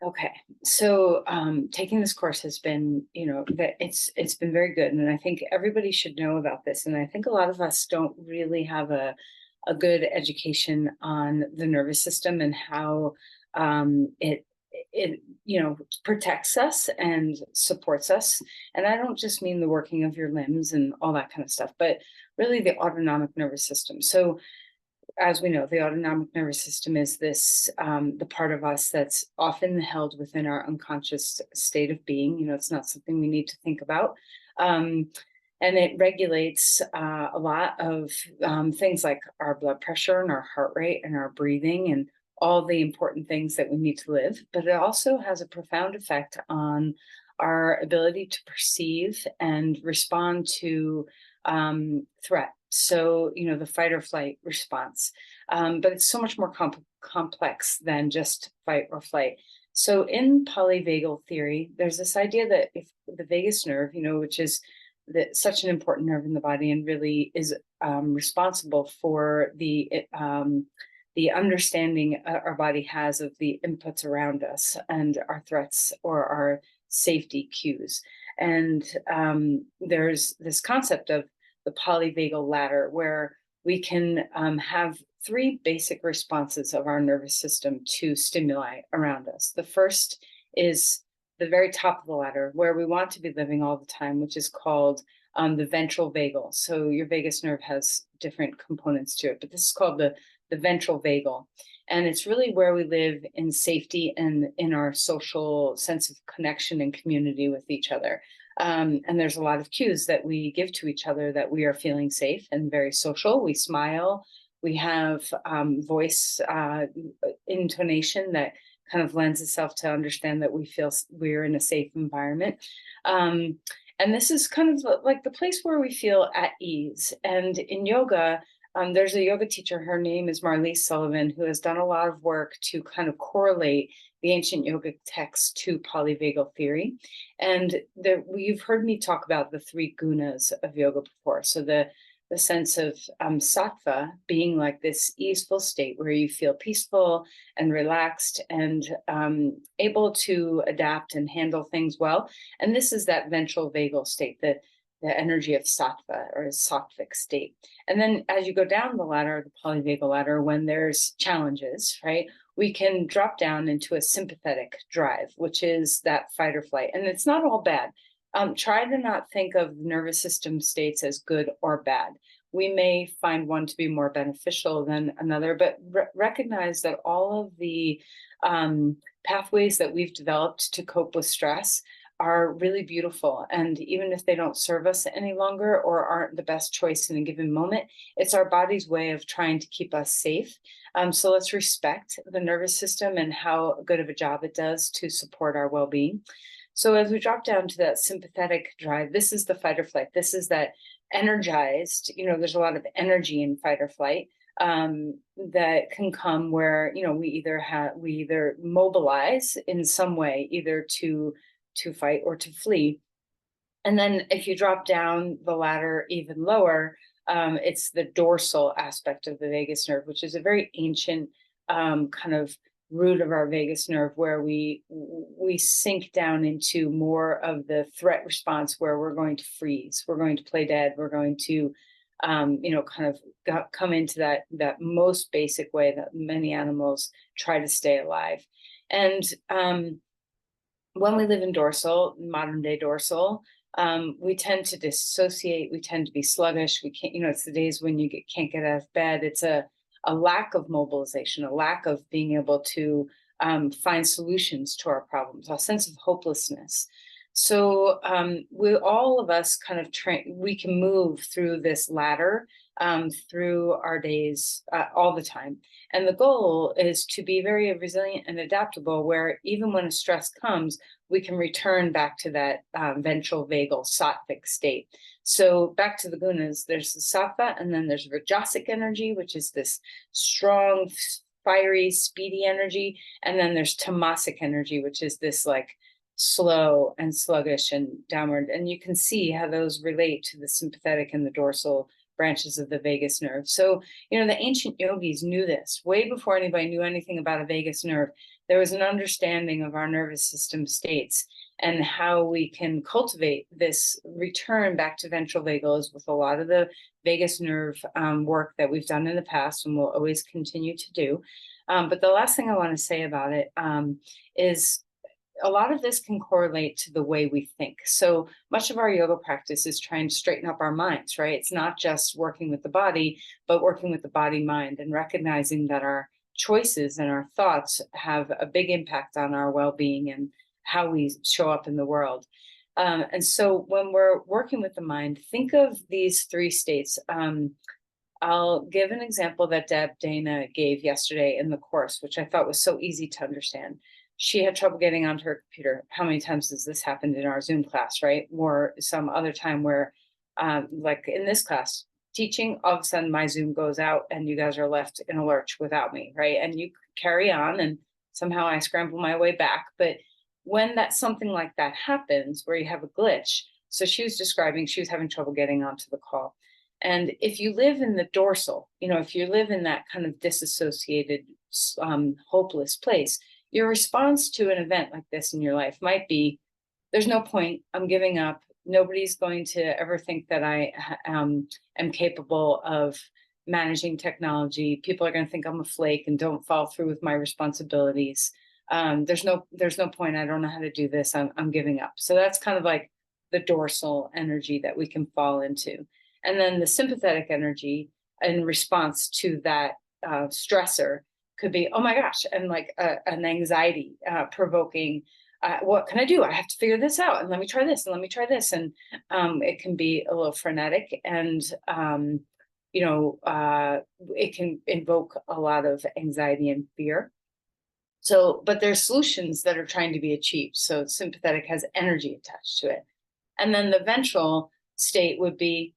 Okay. So taking this course has been, that it's been very good. And I think everybody should know about this. And I think a lot of us don't really have a good education on the nervous system and how it protects us and supports us. And I don't just mean the working of your limbs and all that kind of stuff, but really the autonomic nervous system. So as we know, the autonomic nervous system is the part of us that's often held within our unconscious state of being. It's not something we need to think about. Um, and it regulates a lot of things like our blood pressure and our heart rate and our breathing and all the important things that we need to live. But it also has a profound effect on our ability to perceive and respond to threat. So, the fight or flight response. But it's so much more complex than just fight or flight. So, in polyvagal theory, there's this idea that if the vagus nerve, which is such an important nerve in the body and really is responsible for the understanding our body has of the inputs around us and our threats or our safety cues. And there's this concept of the polyvagal ladder, where we can have three basic responses of our nervous system to stimuli around us. The first is the very top of the ladder, where we want to be living all the time, which is called the ventral vagal. So your vagus nerve has different components to it, but this is called the ventral vagal. And it's really where we live in safety and in our social sense of connection and community with each other. And there's a lot of cues that we give to each other that we are feeling safe and very social. We smile. We have voice intonation that kind of lends itself to understand that we feel we're in a safe environment. And this is kind of like the place where we feel at ease. And in yoga, there's a yoga teacher, her name is Marlise Sullivan, who has done a lot of work to kind of correlate the ancient yogic texts to polyvagal theory. And you've heard me talk about the three gunas of yoga before. So the sense of sattva being like this easeful state where you feel peaceful and relaxed and able to adapt and handle things well. And this is that ventral vagal state, the energy of sattva or sattvic state. And then as you go down the ladder, the polyvagal ladder, when there's challenges, right, we can drop down into a sympathetic drive, which is that fight or flight. And it's not all bad. Try to not think of nervous system states as good or bad. We may find one to be more beneficial than another, but recognize that all of the pathways that we've developed to cope with stress are really beautiful. And even if they don't serve us any longer or aren't the best choice in a given moment, it's our body's way of trying to keep us safe. So let's respect the nervous system and how good of a job it does to support our well-being. So as we drop down to that sympathetic drive, this is the fight or flight. This is that energized, there's a lot of energy in fight or flight that can come where, we either mobilize in some way, either to fight or to flee. And then if you drop down the ladder even lower, it's the dorsal aspect of the vagus nerve, which is a very ancient kind of root of our vagus nerve, where we sink down into more of the threat response, where we're going to freeze, we're going to play dead, we're going to kind of come into that most basic way that many animals try to stay alive. And when we live in dorsal, modern day dorsal, we tend to dissociate. We tend to be sluggish. We can't, it's the days when you can't get out of bed. It's a lack of mobilization, a lack of being able to find solutions to our problems, a sense of hopelessness. So all of us kind of we can move through this ladder through our days all the time. And the goal is to be very resilient and adaptable, where even when a stress comes, we can return back to that ventral vagal sattvic state. So back to the gunas, there's the sattva, and then there's rajasic energy, which is this strong, fiery, speedy energy. And then there's tamasic energy, which is this like slow and sluggish and downward. And you can see how those relate to the sympathetic and the dorsal branches of the vagus nerve. So, the ancient yogis knew this way before anybody knew anything about a vagus nerve. There was an understanding of our nervous system states and how we can cultivate this return back to ventral vagal with a lot of the vagus nerve work that we've done in the past and will always continue to do. But the last thing I want to say about it is a lot of this can correlate to the way we think. So much of our yoga practice is trying to straighten up our minds, right? It's not just working with the body, but working with the body mind and recognizing that our choices and our thoughts have a big impact on our well-being and how we show up in the world. And so when we're working with the mind, think of these three states. I'll give an example that Deb Dana gave yesterday in the course, which I thought was so easy to understand. She had trouble getting onto her computer. How many times has this happened in our Zoom class, right? Or some other time where, like in this class, teaching, all of a sudden my Zoom goes out and you guys are left in a lurch without me, right? And you carry on and somehow I scramble my way back. But when something like that happens, where you have a glitch, so she was describing she was having trouble getting onto the call. And if you live in the dorsal, if you live in that kind of disassociated, hopeless place, your response to an event like this in your life might be, there's no point, I'm giving up. Nobody's going to ever think that I am capable of managing technology. People are going to think I'm a flake and don't follow through with my responsibilities. There's no point. I don't know how to do this. I'm giving up. So that's kind of like the dorsal energy that we can fall into. And then the sympathetic energy in response to that stressor could be, oh my gosh, and like an anxiety provoking, what can I do? I have to figure this out, and let me try this, and let me try this. And it can be a little frenetic, and it can invoke a lot of anxiety and fear. So, but there's solutions that are trying to be achieved. So sympathetic has energy attached to it. And then the ventral state would be,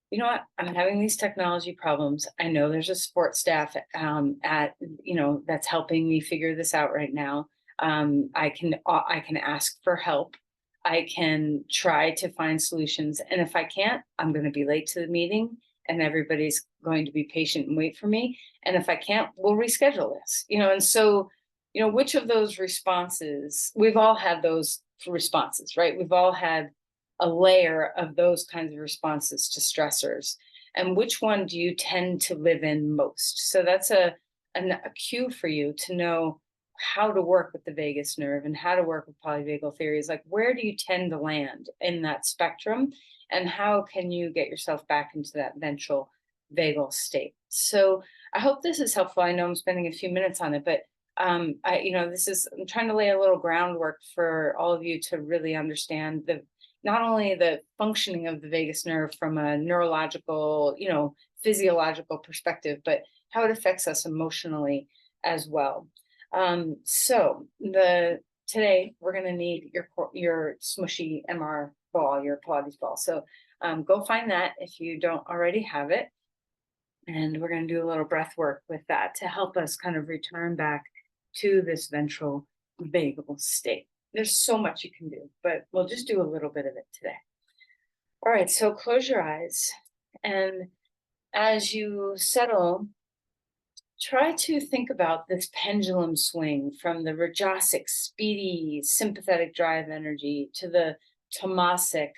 you know what, I'm having these technology problems. I know there's a support staff that's helping me figure this out right now. I can ask for help. I can try to find solutions. And if I can't, I'm going to be late to the meeting and everybody's going to be patient and wait for me. And if I can't, we'll reschedule this, and so, which of those responses, we've all had those responses, right? We've all had a layer of those kinds of responses to stressors. And which one do you tend to live in most? So that's a cue for you to know how to work with the vagus nerve and how to work with polyvagal theories. Like, where do you tend to land in that spectrum? And how can you get yourself back into that ventral vagal state? So I hope this is helpful. I know I'm spending a few minutes on it, but I'm trying to lay a little groundwork for all of you to really understand not only the functioning of the vagus nerve from a neurological, physiological perspective, but how it affects us emotionally as well. So today we're going to need your smushy MR ball, your Pilates ball. So go find that if you don't already have it. And we're going to do a little breath work with that to help us kind of return back to this ventral vagal state. There's so much you can do, but we'll just do a little bit of it today. All right, so close your eyes. And as you settle, try to think about this pendulum swing from the rajasic, speedy, sympathetic drive energy to the tamasic,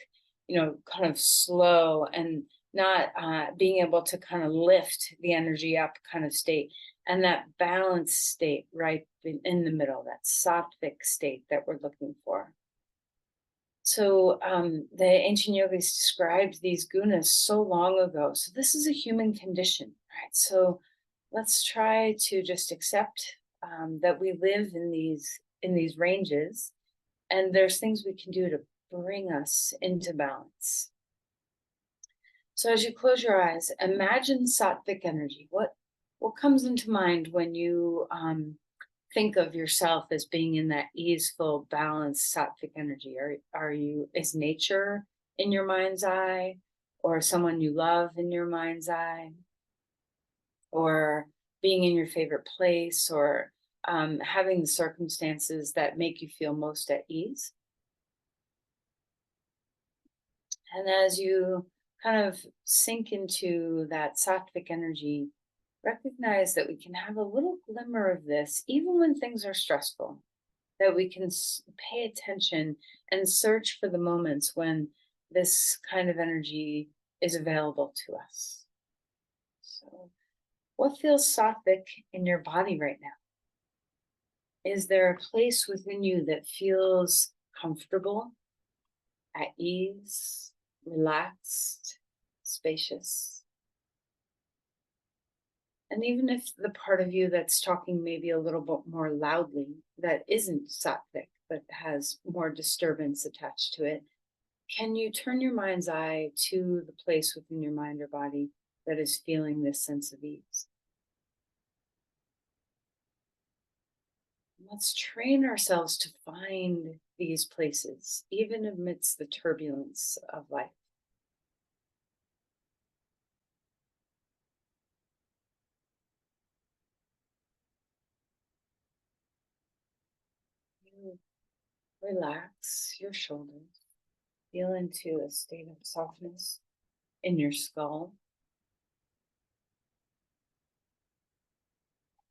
kind of slow and not being able to kind of lift the energy up kind of state. And that balanced state right in the middle, that sattvic state that we're looking for. So the ancient yogis described these gunas so long ago. So this is a human condition, right? So let's try to just accept that we live in these ranges, and there's things we can do to bring us into balance. So as you close your eyes, imagine sattvic energy. What comes into mind when you think of yourself as being in that easeful, balanced sattvic energy? Is nature in your mind's eye, or someone you love in your mind's eye, or being in your favorite place, or having the circumstances that make you feel most at ease? And as you kind of sink into that sattvic energy, recognize that we can have a little glimmer of this even when things are stressful, that we can pay attention and search for the moments when this kind of energy is available to us. So, what feels sattvic in your body right now? Is there a place within you that feels comfortable, at ease, relaxed, spacious? And even if the part of you that's talking maybe a little bit more loudly, that isn't sattvic, but has more disturbance attached to it, can you turn your mind's eye to the place within your mind or body that is feeling this sense of ease? Let's train ourselves to find these places, even amidst the turbulence of life. You relax your shoulders, feel into a state of softness in your skull.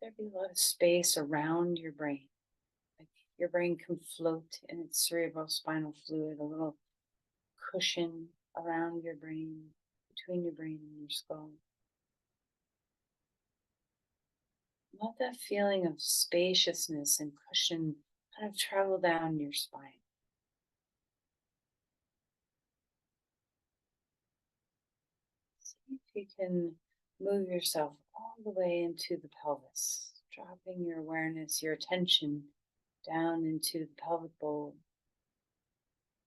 There'd be a lot of space around your brain. Like your brain can float in its cerebrospinal fluid, a little cushion around your brain, between your brain and your skull. Let that feeling of spaciousness and cushion kind of travel down your spine. See if you can move yourself all the way into the pelvis, dropping your awareness, your attention down into the pelvic bowl.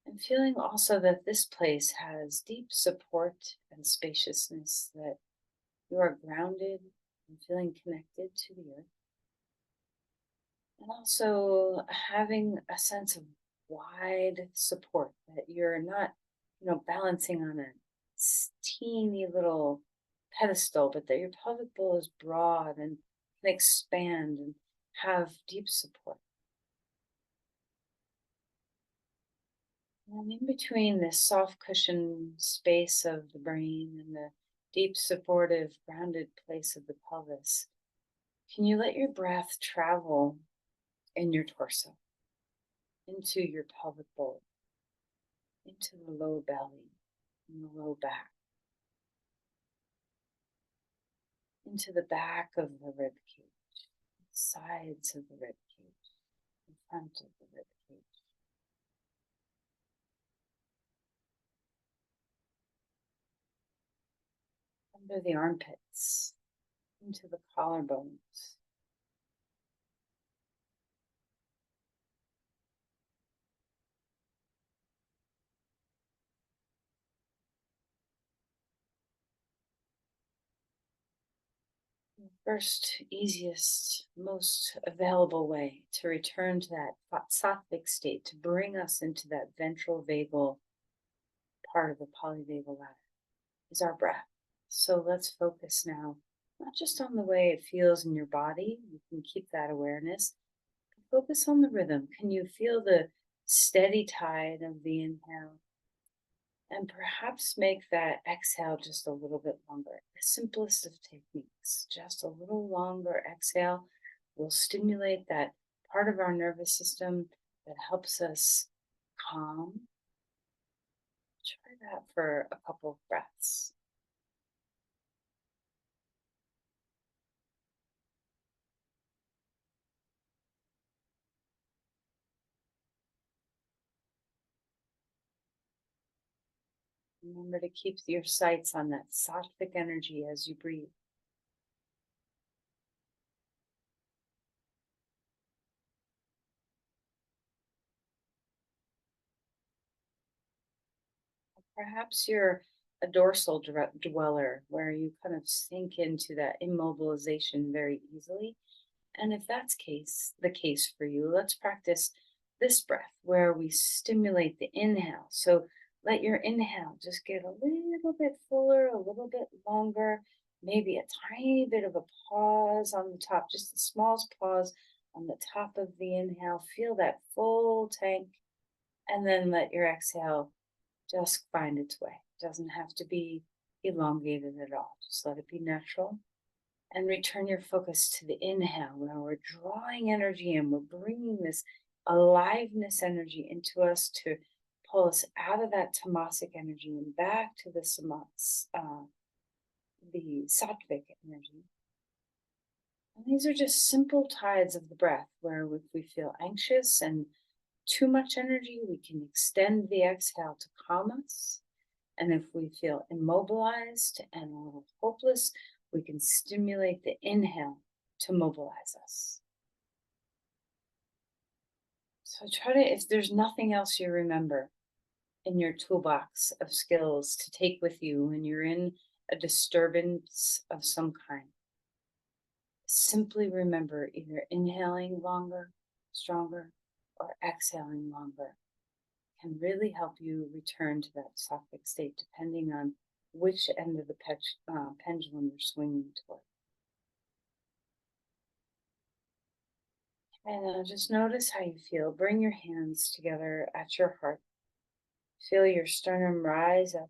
And feeling also that this place has deep support and spaciousness, that you are grounded and feeling connected to the earth. And also having a sense of wide support, that you're not, balancing on a teeny little pedestal, but that your pelvic bowl is broad and can expand and have deep support. And in between this soft cushion space of the brain and the deep, supportive, grounded place of the pelvis, can you let your breath travel in your torso, into your pelvic bowl, into the low belly and the low back, into the back of the rib cage, the sides of the rib cage, the front of the rib cage, under the armpits, into the collarbones. First, easiest, most available way to return to that sattvic state, to bring us into that ventral vagal part of the polyvagal ladder, is our breath. So let's focus now, not just on the way it feels in your body, you can keep that awareness, but focus on the rhythm. Can you feel the steady tide of the inhale? And perhaps make that exhale just a little bit longer. The simplest of techniques, just a little longer exhale will stimulate that part of our nervous system that helps us calm. Try that for a couple of breaths. Remember to keep your sights on that sattvic energy as you breathe. Perhaps you're a dorsal dweller where you kind of sink into that immobilization very easily. And if that's the case for you, let's practice this breath where we stimulate the inhale. So let your inhale just get a little bit fuller, a little bit longer, maybe a tiny bit of a pause on the top, just the smallest pause on the top of the inhale. Feel that full tank, and then let your exhale just find its way. doesn't have to be elongated at all. Just let it be natural. And return your focus to the inhale. Now we're drawing energy in. We're bringing this aliveness energy into us to pull us out of that tamasic energy and back to the the sattvic energy. And these are just simple tides of the breath where if we feel anxious and too much energy, we can extend the exhale to calm us. And if we feel immobilized and a little hopeless, we can stimulate the inhale to mobilize us. So try to, if there's nothing else you remember in your toolbox of skills to take with you when you're in a disturbance of some kind, simply remember either inhaling longer, stronger, or exhaling longer can really help you return to that sattvic state, depending on which end of the pendulum you're swinging toward. And now just notice how you feel. Bring your hands together at your heart. Feel your sternum rise up.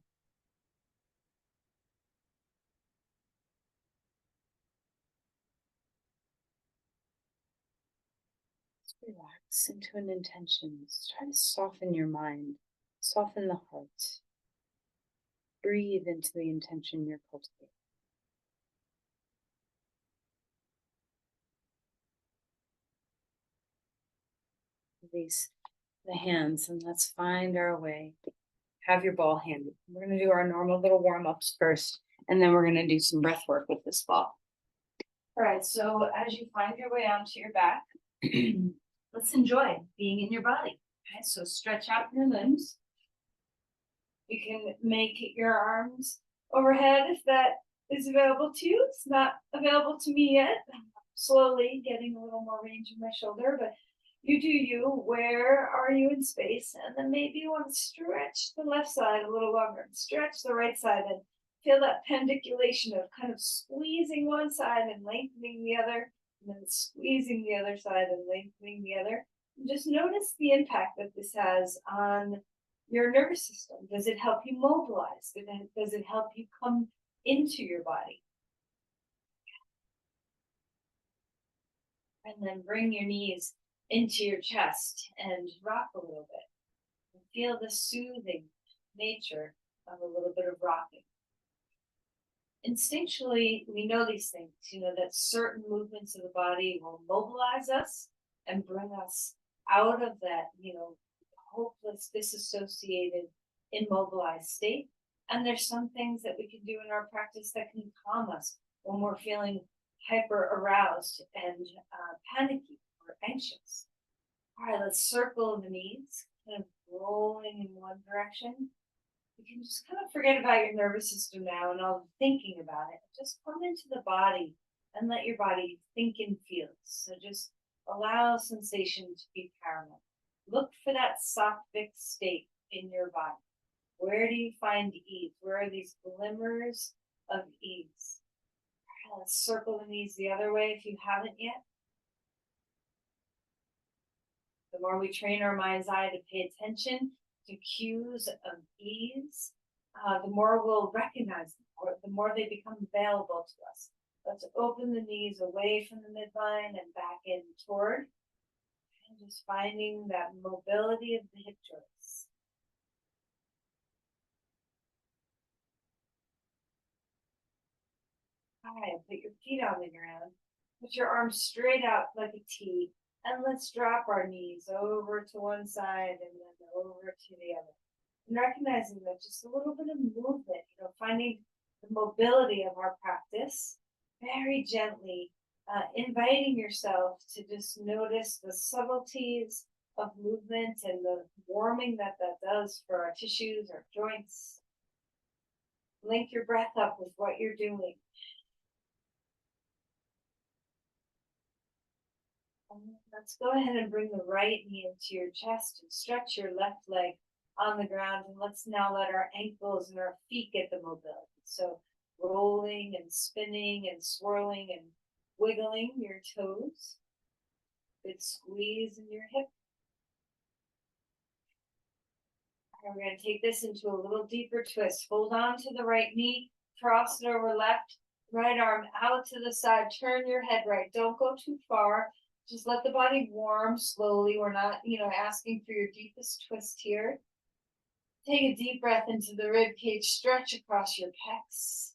Just relax into an intention. Just try to soften your mind, soften the heart. Breathe into the intention you're cultivating. Release the hands and let's find our way. Have your ball handy. We're going to do our normal little warm-ups first, and then we're going to do some breath work with this ball. All right, so as you find your way onto your back, let's enjoy being in your body. Okay, so stretch out your limbs. You can make your arms overhead if that is available to you. It's not available to me yet. I'm slowly getting a little more range in my shoulder, but you do you. Where are you in space? And then maybe you want to stretch the left side a little longer. Stretch the right side and feel that pendiculation of kind of squeezing one side and lengthening the other, and then squeezing the other side and lengthening the other. And just notice the impact that this has on your nervous system. Does it help you mobilize? Does it help you come into your body? And then bring your knees into your chest and rock a little bit. And feel the soothing nature of a little bit of rocking. Instinctually, we know these things, that certain movements of the body will mobilize us and bring us out of that, hopeless, disassociated, immobilized state. And there's some things that we can do in our practice that can calm us when we're feeling hyper aroused and panicky or anxious. All right, let's circle the knees, kind of rolling in one direction. You can just kind of forget about your nervous system now and all the thinking about it. Just come into the body and let your body think and feel. So just allow sensation to be paramount. Look for that sattvic state in your body. Where do you find ease? Where are these glimmers of ease? All right, let's circle the knees the other way if you haven't yet. The more we train our mind's eye to pay attention to cues of ease, the more we'll recognize them, or the more they become available to us. Let's open the knees away from the midline and back in toward. And just finding that mobility of the hip joints. All right, put your feet on the ground. Put your arms straight out like a T. And let's drop our knees over to one side and then over to the other. And recognizing that just a little bit of movement, finding the mobility of our practice, very gently inviting yourself to just notice the subtleties of movement and the warming that does for our tissues, our joints. Link your breath up with what you're doing. Let's go ahead and bring the right knee into your chest and stretch your left leg on the ground. And let's now let our ankles and our feet get the mobility. So rolling and spinning and swirling and wiggling your toes. Good squeeze in your hip. And we're going to take this into a little deeper twist. Hold on to the right knee, cross it over left, right arm out to the side. Turn your head right. Don't go too far. Just let the body warm slowly. We're not, asking for your deepest twist here. Take a deep breath into the rib cage. Stretch across your pecs.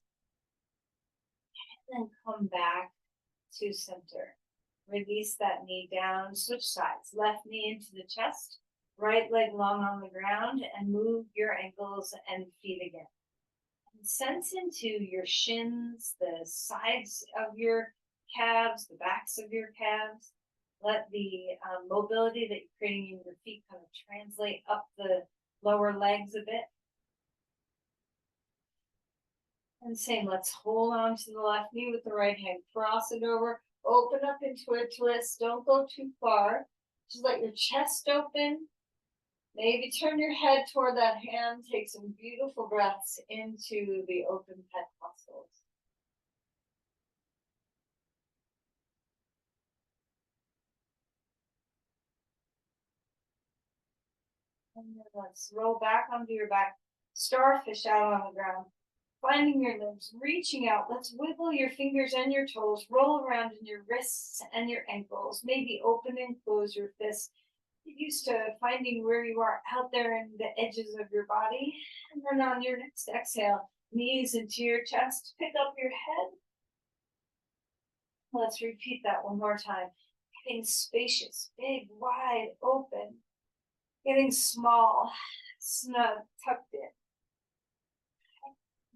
And then come back to center. Release that knee down. Switch sides. Left knee into the chest. Right leg long on the ground, and move your ankles and feet again. And sense into your shins, the sides of your calves, the backs of your calves. Let the mobility that you're creating in your feet kind of translate up the lower legs a bit. And same, let's hold on to the left knee with the right hand. Cross it over, open up into a twist. Don't go too far. Just let your chest open. Maybe turn your head toward that hand. Take some beautiful breaths into the open pec muscles. And then let's roll back onto your back. Starfish out on the ground. Finding your limbs, reaching out. Let's wiggle your fingers and your toes. Roll around in your wrists and your ankles. Maybe open and close your fists. Get used to finding where you are out there in the edges of your body. And then on your next exhale, knees into your chest. Pick up your head. Let's repeat that one more time. Getting spacious, big, wide, open. Getting small, snug, tucked in.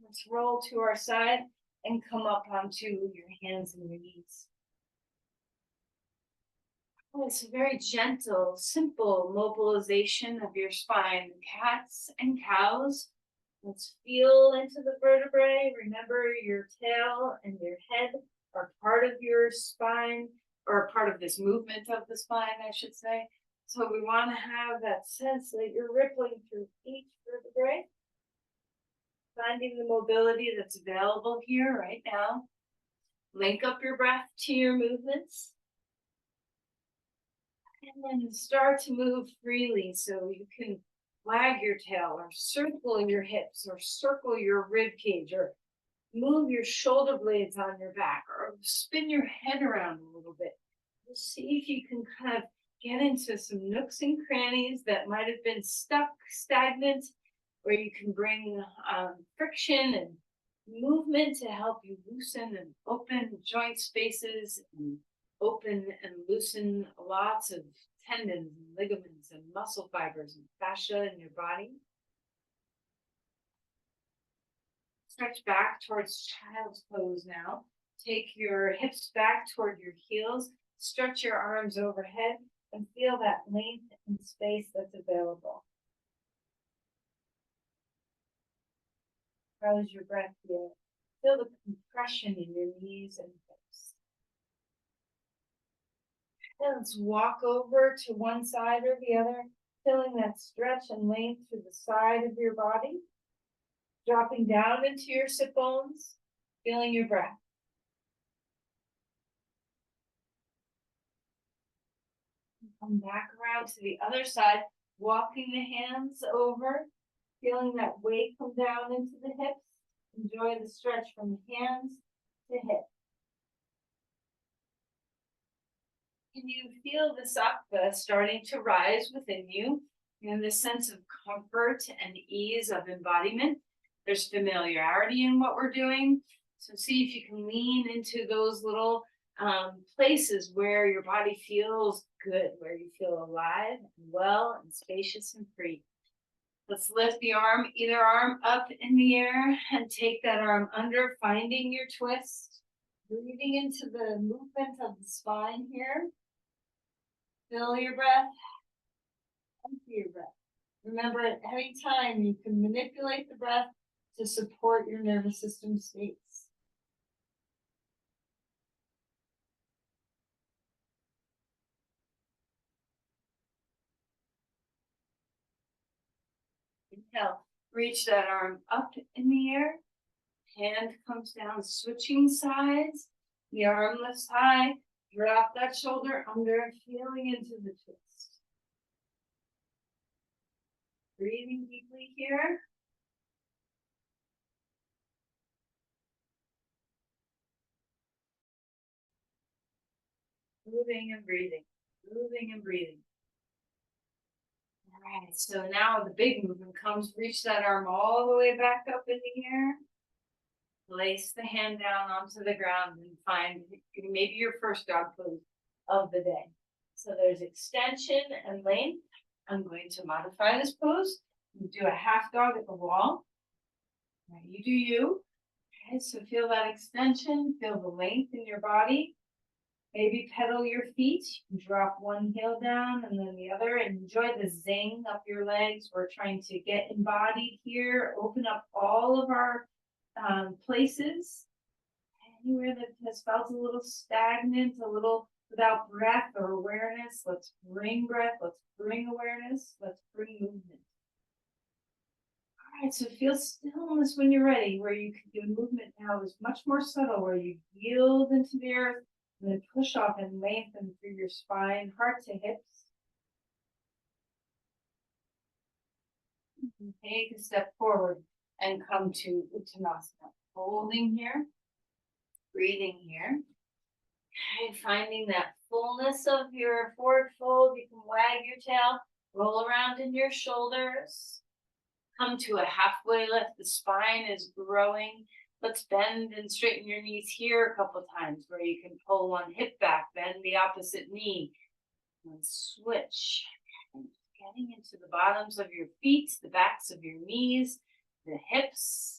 Let's roll to our side and come up onto your hands and your knees. It's a very gentle, simple mobilization of your spine. Cats and cows. Let's feel into the vertebrae. Remember, your tail and your head are part of your spine, or part of this movement of the spine, I should say. So we want to have that sense that you're rippling through each vertebrae. Finding the mobility that's available here right now. Link up your breath to your movements. And then start to move freely, so you can wag your tail or circle your hips or circle your rib cage or move your shoulder blades on your back or spin your head around a little bit. Just see if you can kind of get into some nooks and crannies that might have been stuck, stagnant, where you can bring friction and movement to help you loosen and open joint spaces and open and loosen lots of tendons and ligaments and muscle fibers and fascia in your body. Stretch back towards child's pose now. Take your hips back toward your heels. Stretch your arms overhead and feel that length and space that's available. How does your breath feel? Feel the compression in your knees and hips. And let's walk over to one side or the other, feeling that stretch and length through the side of your body. Dropping down into your sit bones, feeling your breath. Come back around to the other side, walking the hands over, feeling that weight come down into the hips. Enjoy the stretch from the hands to hips. Can you feel the sattva starting to rise within you? And this sense of comfort and ease of embodiment. There's familiarity in what we're doing. So see if you can lean into those little places where your body feels good, where you feel alive and well and spacious and free. Let's lift the arm, either arm up in the air, and take that arm under, finding your twist. Breathing into the movement of the spine here. Fill your breath. Empty your breath. Remember, at any time, you can manipulate the breath to support your nervous system states. Inhale, reach that arm up in the air. Hand comes down, switching sides. The arm lifts high. Drop that shoulder under, feeling into the twist. Breathing deeply here. Moving and breathing, moving and breathing. All right, so now the big movement comes, reach that arm all the way back up in the air. Place the hand down onto the ground and find maybe your first dog pose of the day. So there's extension and length. I'm going to modify this pose. Do a half dog at the wall. All right, you do you. Okay, so feel that extension, feel the length in your body. Maybe pedal your feet. You can drop one heel down and then the other, and enjoy the zing up your legs. We're trying to get embodied here, open up all of our places. Anywhere that has felt a little stagnant, a little without breath or awareness, let's bring breath, let's bring awareness, let's bring movement. All right, so feel stillness when you're ready, where you can do movement now is much more subtle, where you yield into the earth and then push off and lengthen through your spine, heart to hips. And take a step forward and come to Uttanasana. Holding here, breathing here. Okay, finding that fullness of your forward fold. You can wag your tail, roll around in your shoulders. Come to a halfway lift. The spine is growing. Let's bend and straighten your knees here a couple times, where you can pull one hip back, bend the opposite knee, and switch. And getting into the bottoms of your feet, the backs of your knees, the hips.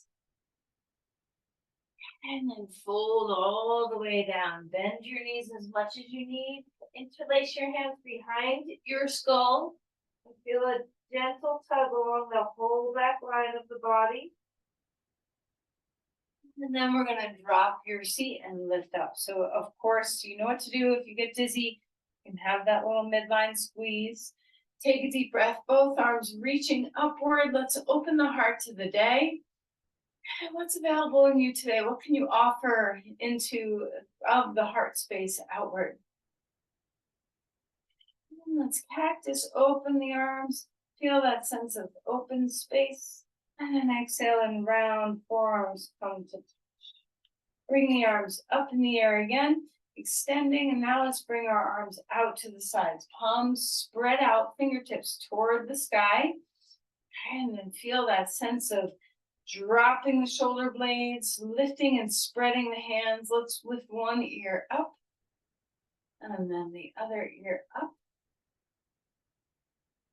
And then fold all the way down. Bend your knees as much as you need. Interlace your hands behind your skull. And feel a gentle tug along the whole back line of the body. And then we're going to drop your seat and lift up. So, of course, you know what to do if you get dizzy. You can have that little midline squeeze. Take a deep breath, both arms reaching upward. Let's open the heart to the day. What's available in you today? What can you offer into of the heart space outward? And let's cactus, open the arms. Feel that sense of open space. And then exhale and round forearms come to touch. Bring the arms up in the air again, extending. And now let's bring our arms out to the sides. Palms spread out, fingertips toward the sky. And then feel that sense of dropping the shoulder blades, lifting and spreading the hands. Let's lift one ear up and then the other ear up.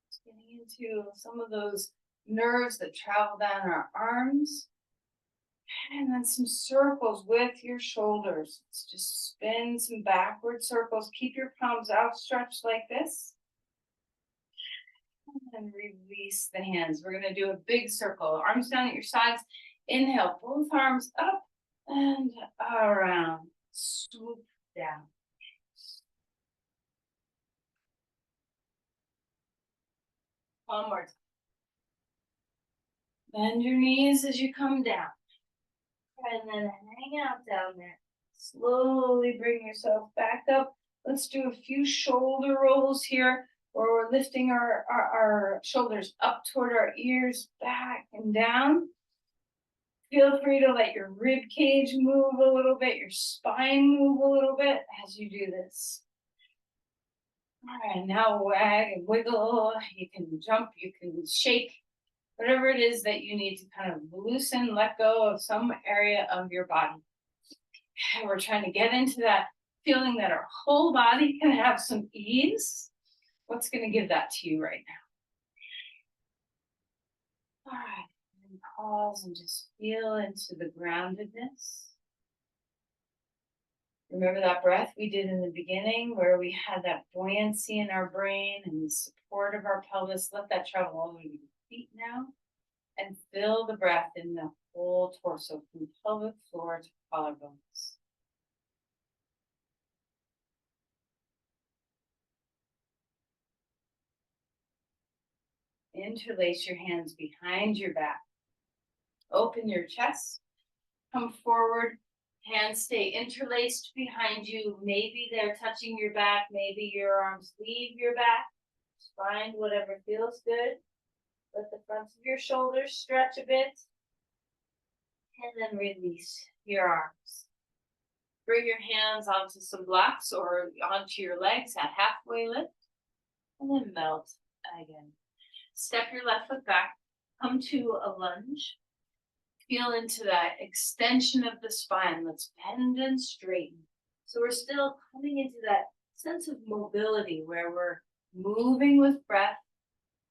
Just getting into some of those nerves that travel down our arms. And then some circles with your shoulders. Let's just spin some backward circles. Keep your palms outstretched like this. And release the hands. We're going to do a big circle. Arms down at your sides. Inhale, both arms up and around. Swoop down. One more time. Bend your knees as you come down. And then hang out down there. Slowly bring yourself back up. Let's do a few shoulder rolls here, where we're lifting our shoulders up toward our ears, back and down. Feel free to let your rib cage move a little bit, your spine move a little bit as you do this. All right, now wag and wiggle. You can jump, you can shake, whatever it is that you need to kind of loosen, let go of some area of your body. And we're trying to get into that feeling that our whole body can have some ease. What's going to give that to you right now? All right, and pause and just feel into the groundedness. Remember that breath we did in the beginning, where we had that buoyancy in our brain and the support of our pelvis. Let that travel all the way to your feet now. And feel the breath in the whole torso, from pelvic floor to collarbones. Interlace your hands behind your back. Open your chest. Come forward. Hands stay interlaced behind you. Maybe they're touching your back. Maybe your arms leave your back. Just find whatever feels good. Let the fronts of your shoulders stretch a bit. And then release your arms. Bring your hands onto some blocks or onto your legs at halfway lift. And then melt again. Step your left foot back. Come to a lunge. Feel into that extension of the spine. Let's bend and straighten. So we're still coming into that sense of mobility where we're moving with breath.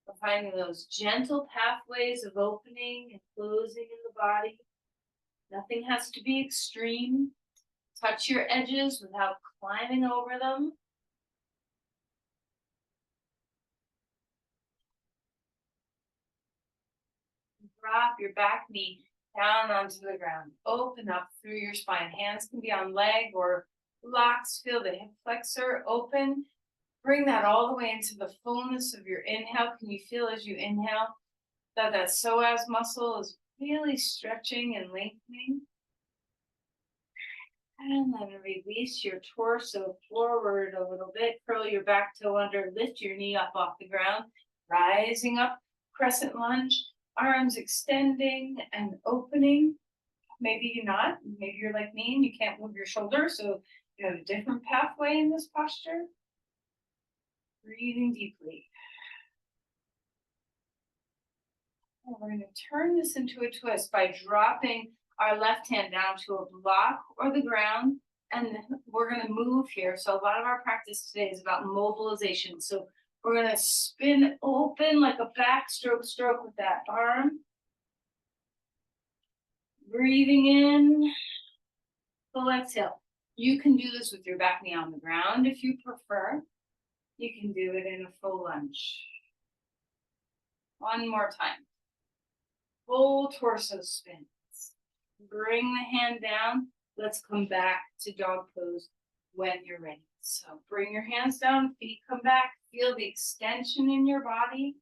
We're finding those gentle pathways of opening and closing in the body. Nothing has to be extreme. Touch your edges without climbing over them. Drop your back knee down onto the ground. Open up through your spine. Hands can be on leg or blocks. Feel the hip flexor open. Bring that all the way into the fullness of your inhale. Can you feel as you inhale that psoas muscle is really stretching and lengthening? And then release your torso forward a little bit. Curl your back toe under. Lift your knee up off the ground. Rising up, crescent lunge. Arms extending and opening. Maybe you're not. Maybe you're like me and you can't move your shoulders. So you have a different pathway in this posture. Breathing deeply. And we're going to turn this into a twist by dropping our left hand down to a block or the ground. And we're going to move here. So a lot of our practice today is about mobilization. So we're going to spin open like a backstroke stroke with that arm. Breathing in. Full exhale. You can do this with your back knee on the ground if you prefer. You can do it in a full lunge. One more time. Full torso spins. Bring the hand down. Let's come back to dog pose when you're ready. So bring your hands down, feet come back. Feel the extension in your body.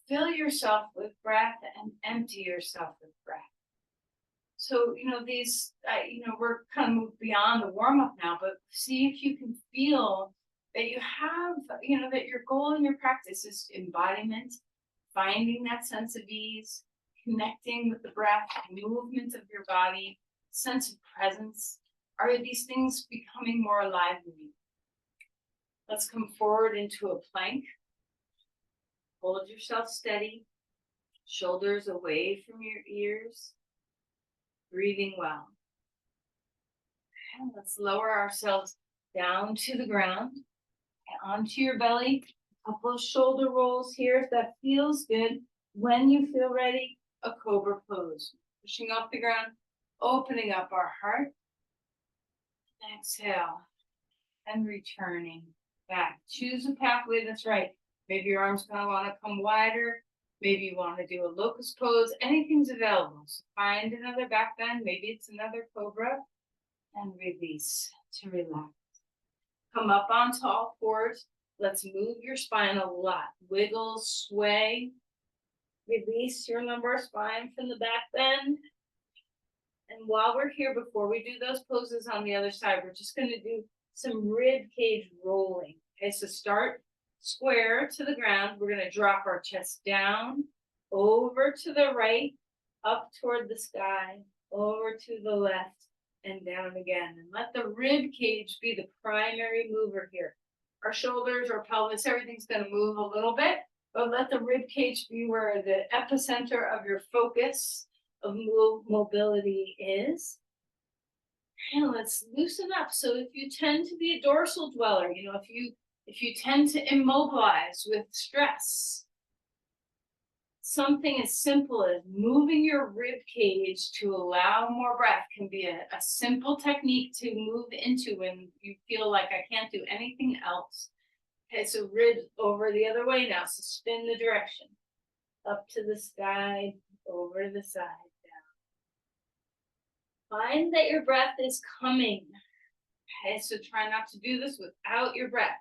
Fill yourself with breath and empty yourself with breath. So, these, we're kind of moved beyond the warm up now, but see if you can feel that you have, that your goal in your practice is embodiment, finding that sense of ease, connecting with the breath, movement of your body, sense of presence. Are these things becoming more alive in you? Let's come forward into a plank. Hold yourself steady, shoulders away from your ears, breathing well. And let's lower ourselves down to the ground and onto your belly. A couple of shoulder rolls here if that feels good. When you feel ready, a cobra pose. Pushing off the ground, opening up our heart. Exhale and returning back. Choose a pathway that's right. Maybe your arms gonna want to come wider. Maybe you want to do a locust pose. Anything's available. So find another back bend. Maybe it's another cobra. And release to relax. Come up onto all fours. Let's move your spine a lot. Wiggle, sway. Release your lumbar spine from the back bend. And while we're here, before we do those poses on the other side, we're just going to do some rib cage rolling. Okay, so start square to the ground. We're going to drop our chest down, over to the right, up toward the sky, over to the left, and down again. And let the rib cage be the primary mover here. Our shoulders, our pelvis, everything's going to move a little bit, but let the rib cage be where the epicenter of your focus of mobility is. And let's loosen up. So if you tend to be a dorsal dweller, if you tend to immobilize with stress, something as simple as moving your rib cage to allow more breath can be a simple technique to move into when you feel like I can't do anything else. Okay, so ribs over the other way now. So spin the direction. Up to the sky, over to the side, down. Find that your breath is coming. Okay, so try not to do this without your breath.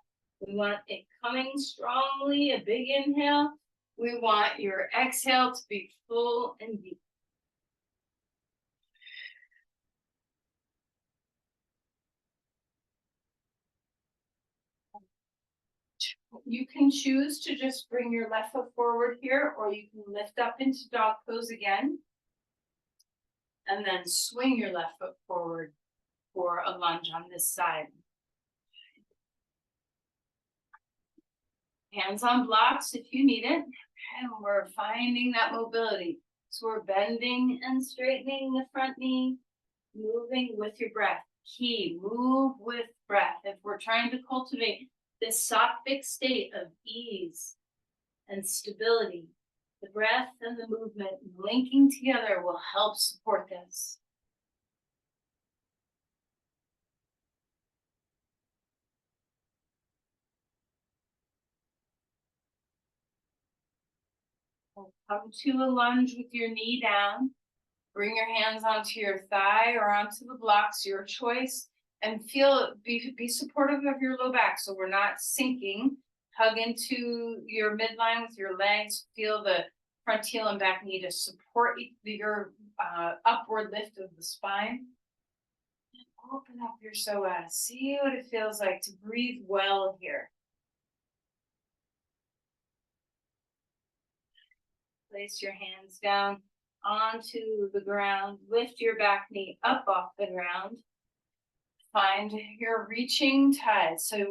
We want it coming strongly, a big inhale. We want your exhale to be full and deep. you can choose to just bring your left foot forward here, or you can lift up into dog pose again. And then swing your left foot forward for a lunge on this side. Hands on blocks if you need it. And we're finding that mobility. So we're bending and straightening the front knee, moving with your breath. Key, move with breath. If we're trying to cultivate this sattvic state of ease and stability, the breath and the movement linking together will help support this. Come to a lunge with your knee down. Bring your hands onto your thigh or onto the blocks, your choice, and be supportive of your low back so we're not sinking. Hug into your midline with your legs. Feel the front heel and back knee to support your upward lift of the spine. And open up your psoas. See what it feels like to breathe well here. Place your hands down onto the ground. Lift your back knee up off the ground. Find your reaching tide. So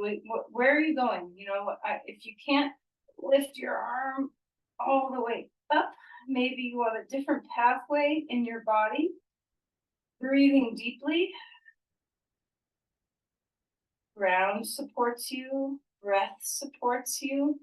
where are you going? You know, if you can't lift your arm all the way up, maybe you have a different pathway in your body. Breathing deeply. Ground supports you. Breath supports you.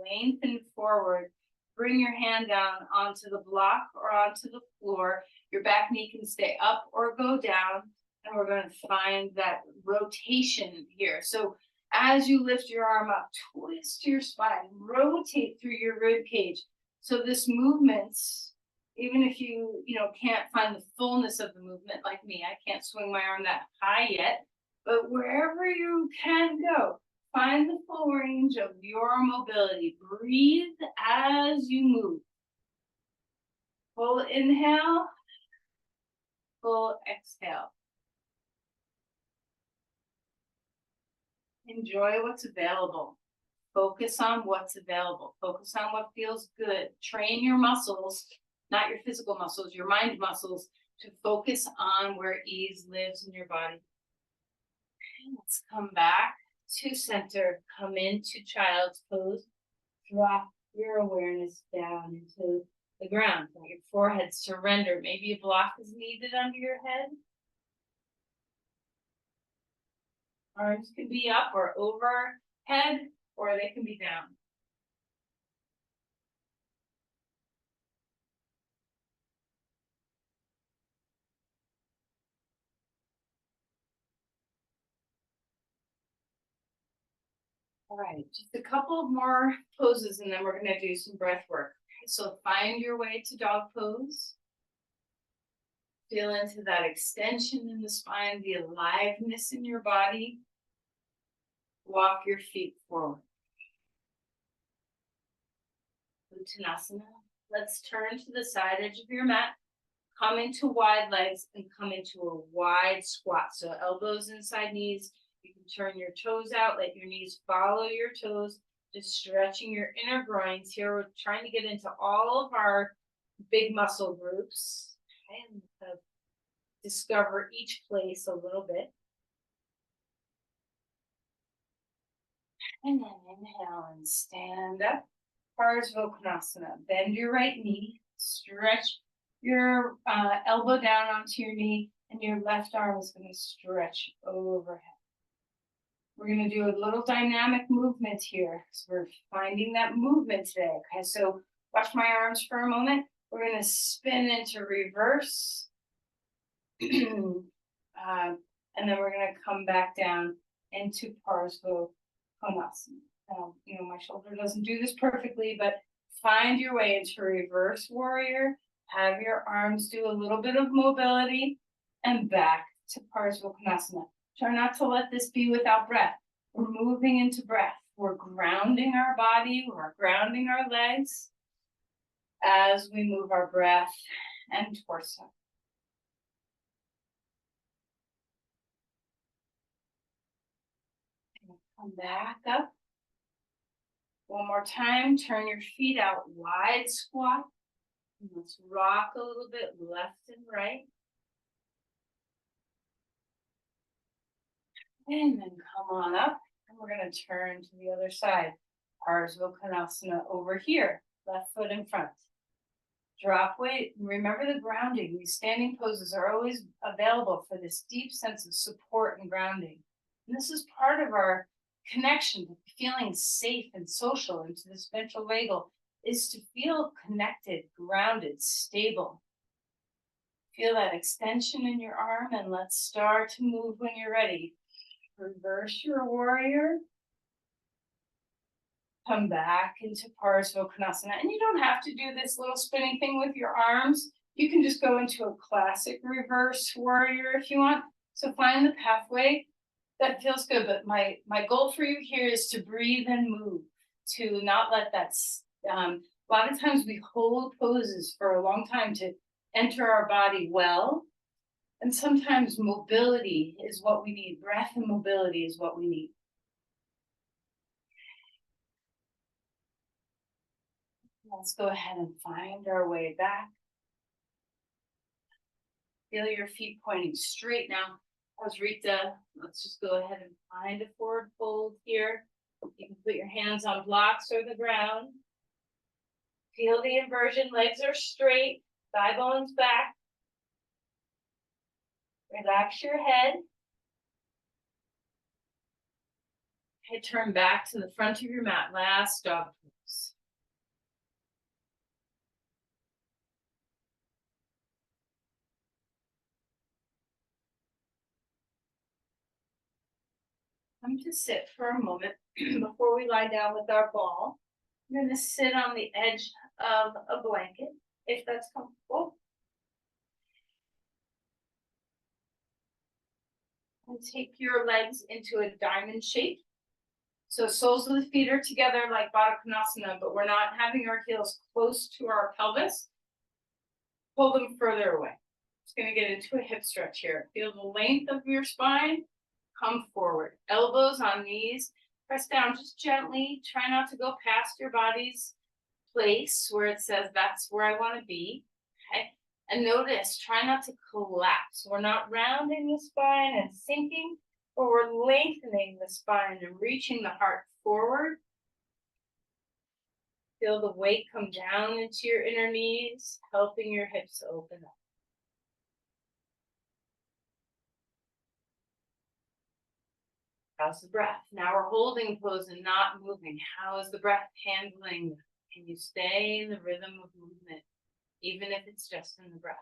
Lengthen forward. Bring your hand down onto the block or onto the floor. Your back knee can stay up or go down. And we're going to find that rotation here. So as you lift your arm up, twist your spine, rotate through your rib cage. So this movement, even if you can't find the fullness of the movement like me, I can't swing my arm that high yet, but wherever you can go, find the full range of your mobility. Breathe as you move. Full inhale, full exhale. Enjoy what's available. Focus on what's available. Focus on what feels good. Train your muscles, not your physical muscles, your mind muscles, to focus on where ease lives in your body. Okay, let's come back to center. Come into child's pose. Drop your awareness down into the ground. Let your forehead surrender. Maybe a block is needed under your head. Arms can be up or overhead, or they can be down. All right, just a couple more poses and then we're going to do some breath work. Okay, so find your way to dog pose. Feel into that extension in the spine, the aliveness in your body. Walk your feet forward. Uttanasana. Let's turn to the side edge of your mat. Come into wide legs and come into a wide squat. So elbows inside knees. You can turn your toes out, let your knees follow your toes, just stretching your inner groins here. We're trying to get into all of our big muscle groups. Okay, and discover each place a little bit. And then inhale and stand up. Parsvakonasana. Bend your right knee. Stretch your elbow down onto your knee, and your left arm is going to stretch overhead. We're going to do a little dynamic movement here. So we're finding that movement today. Okay, so watch my arms for a moment. We're going to spin into reverse. And then we're going to come back down into Parsvakonasana. My shoulder doesn't do this perfectly, but find your way into reverse warrior. Have your arms do a little bit of mobility and back to Parsvakonasana. Try not to let this be without breath. We're moving into breath. We're grounding our body. We're grounding our legs as we move our breath and torso. Come back up. One more time, turn your feet out wide squat. And let's rock a little bit left and right. And then come on up, and we're gonna turn to the other side. Parsvakonasana over here, left foot in front. Drop weight, remember the grounding. These standing poses are always available for this deep sense of support and grounding. And this is part of our connection to feeling safe and social into this ventral vagal, is to feel connected, grounded, stable. Feel that extension in your arm, and let's start to move when you're ready. Reverse your warrior. Come back into Parsvakonasana. And you don't have to do this little spinning thing with your arms. You can just go into a classic reverse warrior if you want. So find the pathway that feels good. But my goal for you here is to breathe and move, to not let that, a lot of times we hold poses for a long time to enter our body well. And sometimes mobility is what we need. Breath and mobility is what we need. Let's go ahead and find our way back. Feel your feet pointing straight now. As Rita, let's just go ahead and find a forward fold here. You can put your hands on blocks or the ground. Feel the inversion, legs are straight, thigh bones back. Relax your head. Okay, turn back to the front of your mat, last dog pose. Come to sit for a moment before we lie down with our ball. You're going to sit on the edge of a blanket, if that's comfortable. And take your legs into a diamond shape. So soles of the feet are together like Baddha Konasana, but we're not having our heels close to our pelvis. Pull them further away. Just going to get into a hip stretch here. Feel the length of your spine. Come forward. Elbows on knees. Press down just gently. Try not to go past your body's place where it says that's where I want to be. Okay. And notice, try not to collapse. We're not rounding the spine and sinking, but we're lengthening the spine and reaching the heart forward. Feel the weight come down into your inner knees, helping your hips open up. How's the breath? Now we're holding pose and not moving. How is the breath handling? Can you stay in the rhythm of movement, even if it's just in the breath?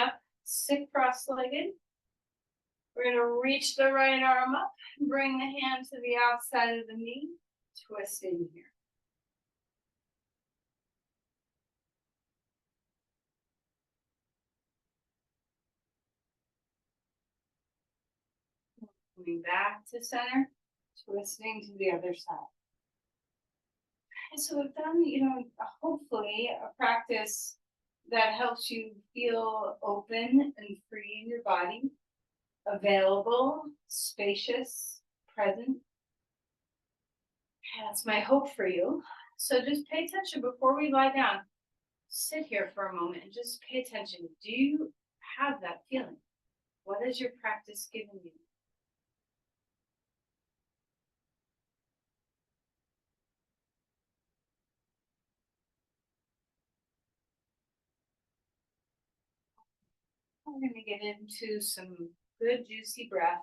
Up, sit cross-legged. We're going to reach the right arm up, bring the hand to the outside of the knee, twist in here. Moving back to center, twisting to the other side. And so we've done, hopefully a practice that helps you feel open and free in your body, available, spacious, present. That's my hope for you. So just pay attention before we lie down. Sit here for a moment and just pay attention. Do you have that feeling? What has your practice given you? We're going to get into some good juicy breath.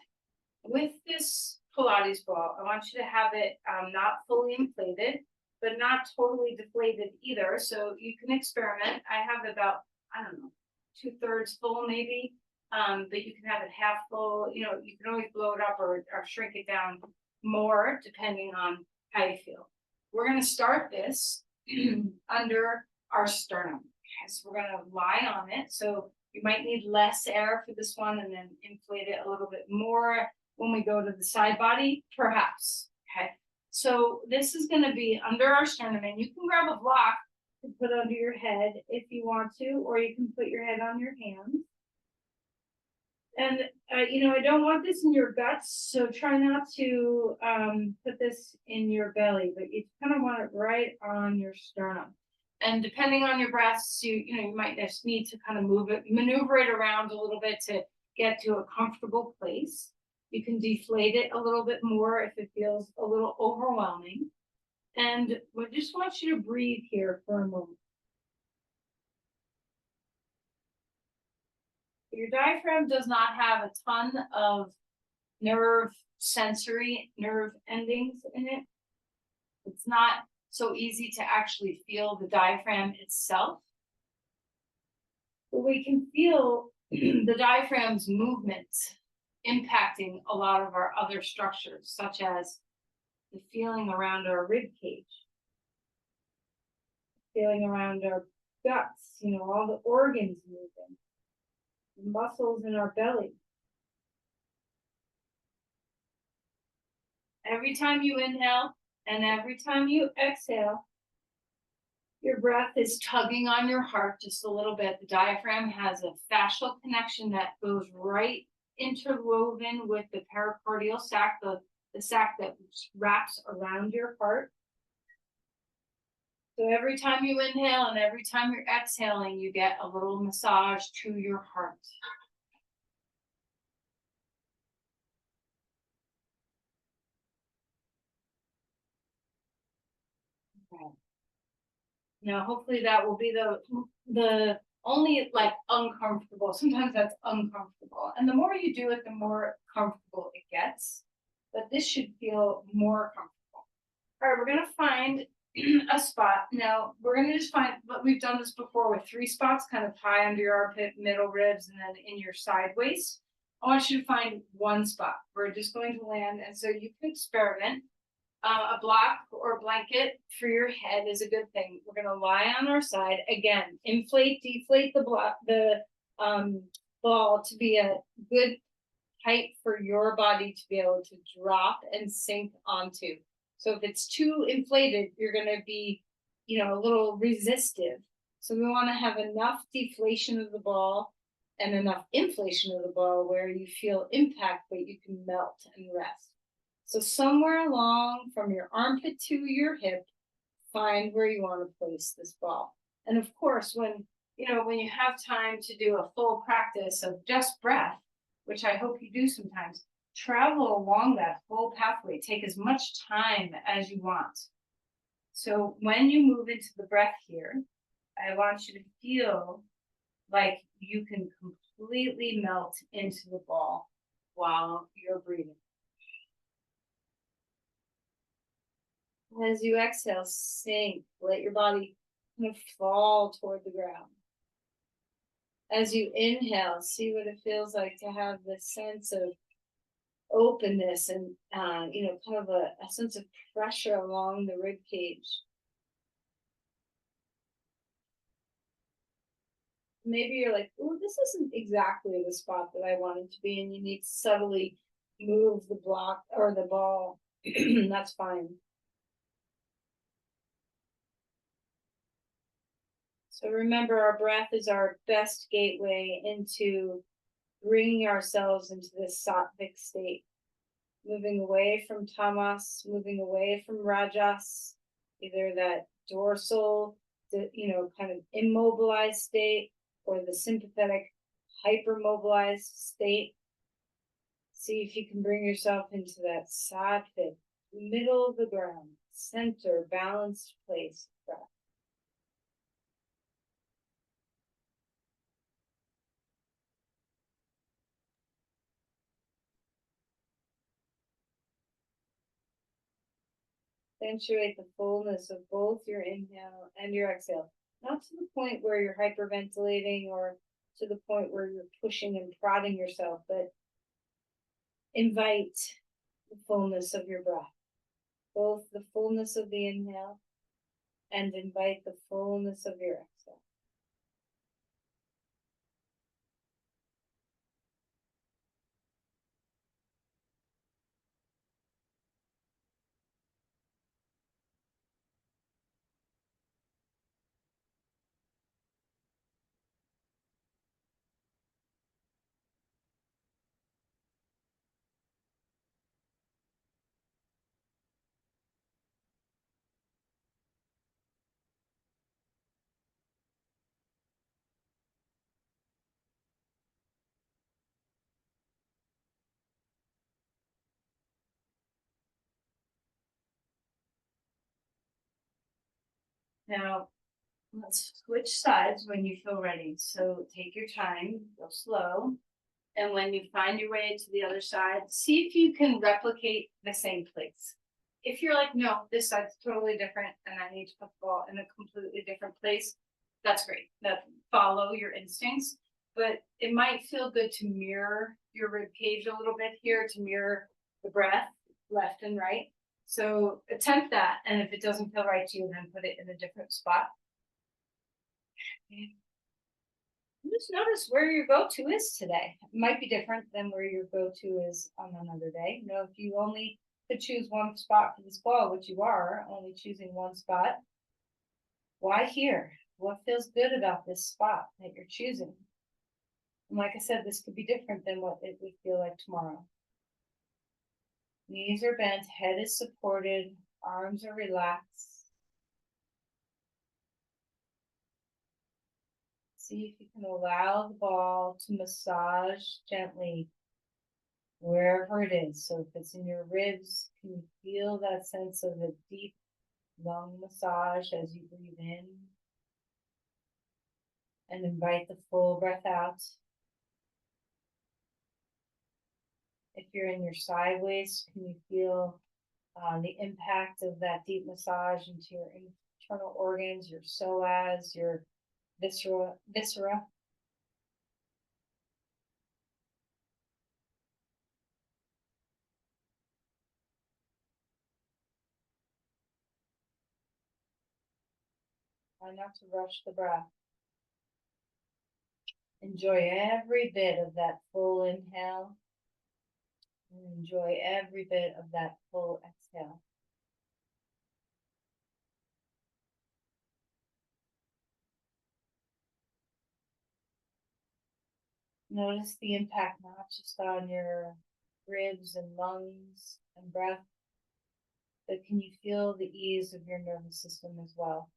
With this Pilates ball, I want you to have it not fully inflated, but not totally deflated either. So you can experiment. I have about, 2/3 full maybe, but you can have it half full. You can always blow it up or shrink it down more depending on how you feel. We're going to start this under our sternum. Okay, so we're going to lie on it. So you might need less air for this one and then inflate it a little bit more when we go to the side body, perhaps. Okay, so this is going to be under our sternum, and you can grab a block to put under your head if you want to, or you can put your head on your hands. And, I don't want this in your guts, so try not to, put this in your belly, but you kind of want it right on your sternum. And depending on your breaths, you might just need to kind of maneuver it around a little bit to get to a comfortable place. You can deflate it a little bit more if it feels a little overwhelming. And we just want you to breathe here for a moment. Your diaphragm does not have a ton of nerve endings in it. It's not so easy to actually feel the diaphragm itself. But we can feel the diaphragm's movement impacting a lot of our other structures, such as the feeling around our rib cage, feeling around our guts, all the organs moving, the muscles in our belly. Every time you inhale and every time you exhale, your breath is tugging on your heart just a little bit. The diaphragm has a fascial connection that goes right interwoven with the pericardial sac, the sac that wraps around your heart. So every time you inhale and every time you're exhaling, you get a little massage to your heart. Okay. Now, hopefully that will be the only like uncomfortable. Sometimes that's uncomfortable. And the more you do it, the more comfortable it gets. But this should feel more comfortable. All right, we're gonna find a spot. Now we're gonna just find, but we've done this before with 3 spots, kind of high under your armpit, middle ribs, and then in your side waist. I want you to find one spot. We're just going to land, and so you can experiment. A block or blanket for your head is a good thing. We're gonna lie on our side again. Inflate, deflate the ball to be a good height for your body to be able to drop and sink onto. So if it's too inflated, you're gonna be, a little resistive. So we want to have enough deflation of the ball and enough inflation of the ball where you feel impact, but you can melt and rest. So somewhere along from your armpit to your hip, find where you want to place this ball. And of course, when you have time to do a full practice of just breath, which I hope you do sometimes, travel along that whole pathway. Take as much time as you want. So when you move into the breath here, I want you to feel like you can completely melt into the ball while you're breathing. As you exhale, sink, let your body kind of fall toward the ground. As you inhale, see what it feels like to have this sense of openness and, kind of a sense of pressure along the rib cage. Maybe you're like, oh, this isn't exactly the spot that I wanted to be, and you need to subtly move the block or the ball. That's fine. So remember, our breath is our best gateway into bringing ourselves into this sattvic state, moving away from tamas, moving away from rajas, either that dorsal, kind of immobilized state, or the sympathetic hypermobilized state. See if you can bring yourself into that sattvic, middle of the ground, center, balanced place of breath. Accentuate the fullness of both your inhale and your exhale. Not to the point where you're hyperventilating or to the point where you're pushing and prodding yourself, but invite the fullness of your breath, both the fullness of the inhale and invite the fullness of your exhale. Now, let's switch sides when you feel ready. So take your time, go slow. And when you find your way to the other side, see if you can replicate the same place. If you're like, no, this side's totally different and I need to put the ball in a completely different place, that's great. That follow your instincts. But it might feel good to mirror your rib cage a little bit here, to mirror the breath left and right. So attempt that. And if it doesn't feel right to you, then put it in a different spot. Just notice where your go-to is today. It might be different than where your go-to is on another day. You know, if you only could choose one spot for this ball, which you are only choosing one spot, why here? What feels good about this spot that you're choosing? And like I said, this could be different than what it would feel like tomorrow. Knees are bent, head is supported, arms are relaxed. See if you can allow the ball to massage gently wherever it is. So if it's in your ribs, can you feel that sense of a deep lung massage as you breathe in? And invite the full breath out. If you're in your sideways, can you feel the impact of that deep massage into your internal organs, your psoas, your viscera? Try not to rush the breath. Enjoy every bit of that full inhale. And enjoy every bit of that full exhale. Notice the impact not just on your ribs and lungs and breath, but can you feel the ease of your nervous system as well?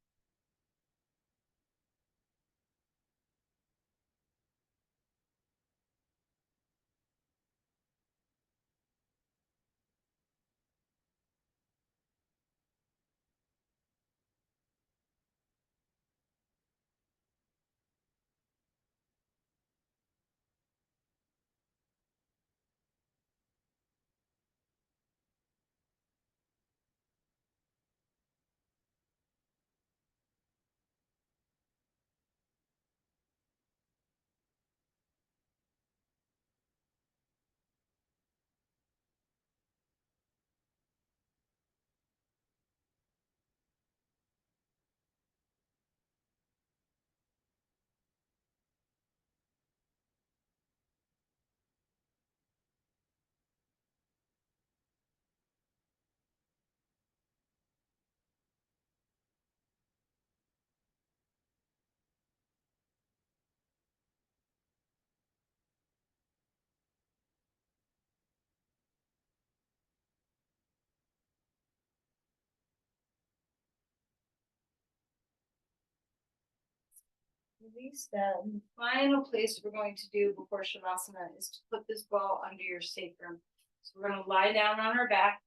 Release that. And the final place we're going to do before Shavasana is to put this ball under your sacrum. So we're going to lie down on our back.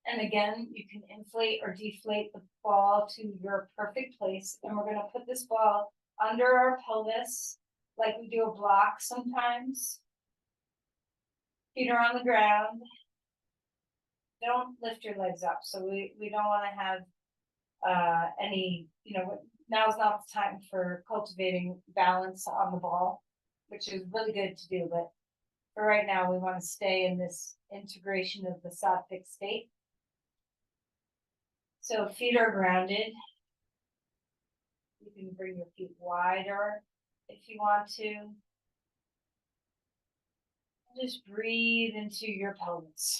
And again, you can inflate or deflate the ball to your perfect place. And we're going to put this ball under our pelvis, like we do a block sometimes. Feet are on the ground. Don't lift your legs up. So we don't want to have any, now's not the time for cultivating balance on the ball, which is really good to do. But for right now, we want to stay in this integration of the sattvic state. So feet are grounded. You can bring your feet wider if you want to. Just breathe into your pelvis.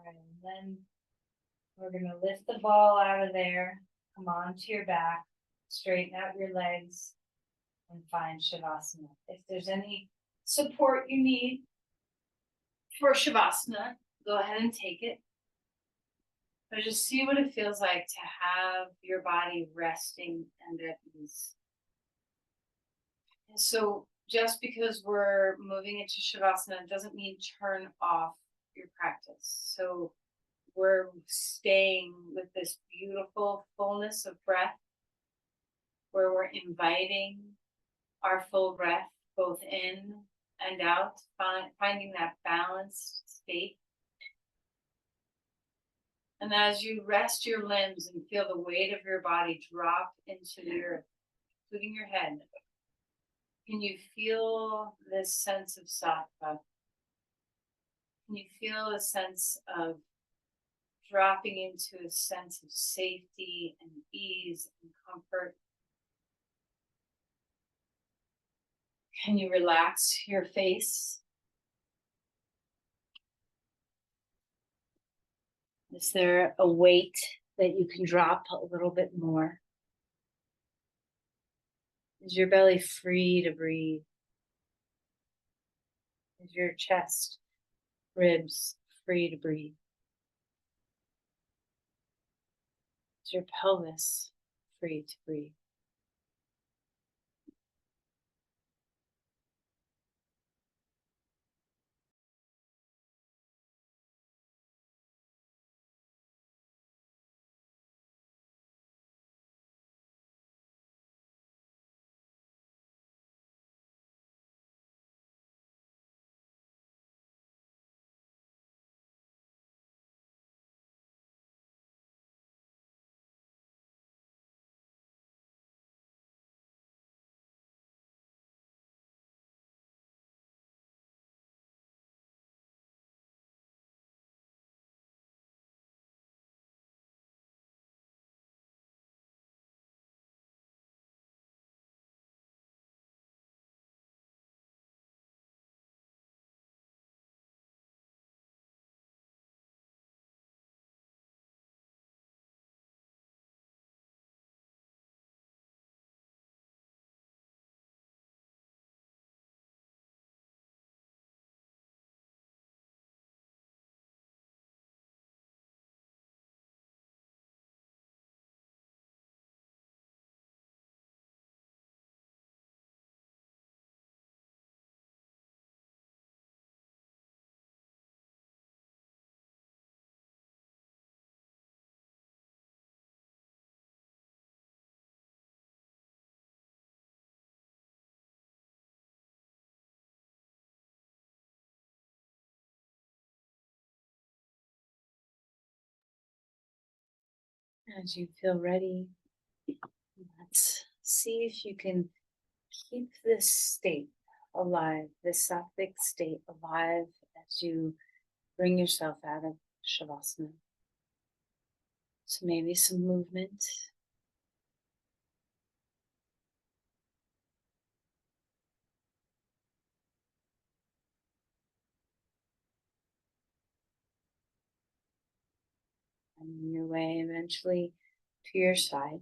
Alright, and then we're gonna lift the ball out of there, come onto your back, straighten out your legs, and find Shavasana. If there's any support you need for Shavasana, go ahead and take it. But just see what it feels like to have your body resting and at ease. And so just because we're moving into Shavasana doesn't mean turn off your practice. So we're staying with this beautiful fullness of breath where we're inviting our full breath both in and out, finding that balanced state. And as you rest your limbs and feel the weight of your body drop into the earth, including your head, can you feel this sense of sattva? Can you feel a sense of dropping into a sense of safety and ease and comfort? Can you relax your face? Is there a weight that you can drop a little bit more? Is your belly free to breathe? Is your chest, ribs free to breathe? Is your pelvis free to breathe? As you feel ready, let's see if you can keep this state alive, this sattvic state alive as you bring yourself out of Shavasana. So maybe some movement. And your way eventually to your side.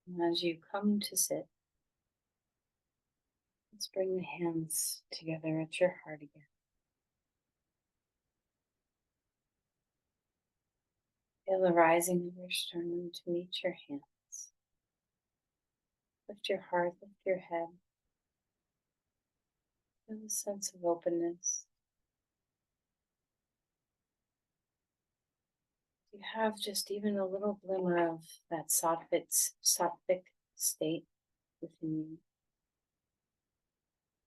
And as you come to sit, let's bring the hands together at your heart again. Feel the rising of your sternum to meet your hands. Lift your heart, lift your head. Feel a sense of openness. You have just even a little glimmer of that sattvic state within you.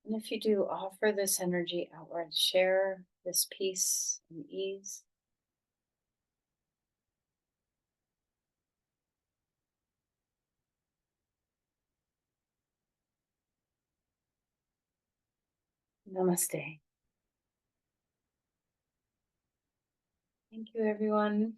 And if you do, offer this energy outward. Share this peace and ease. Namaste. Thank you, everyone.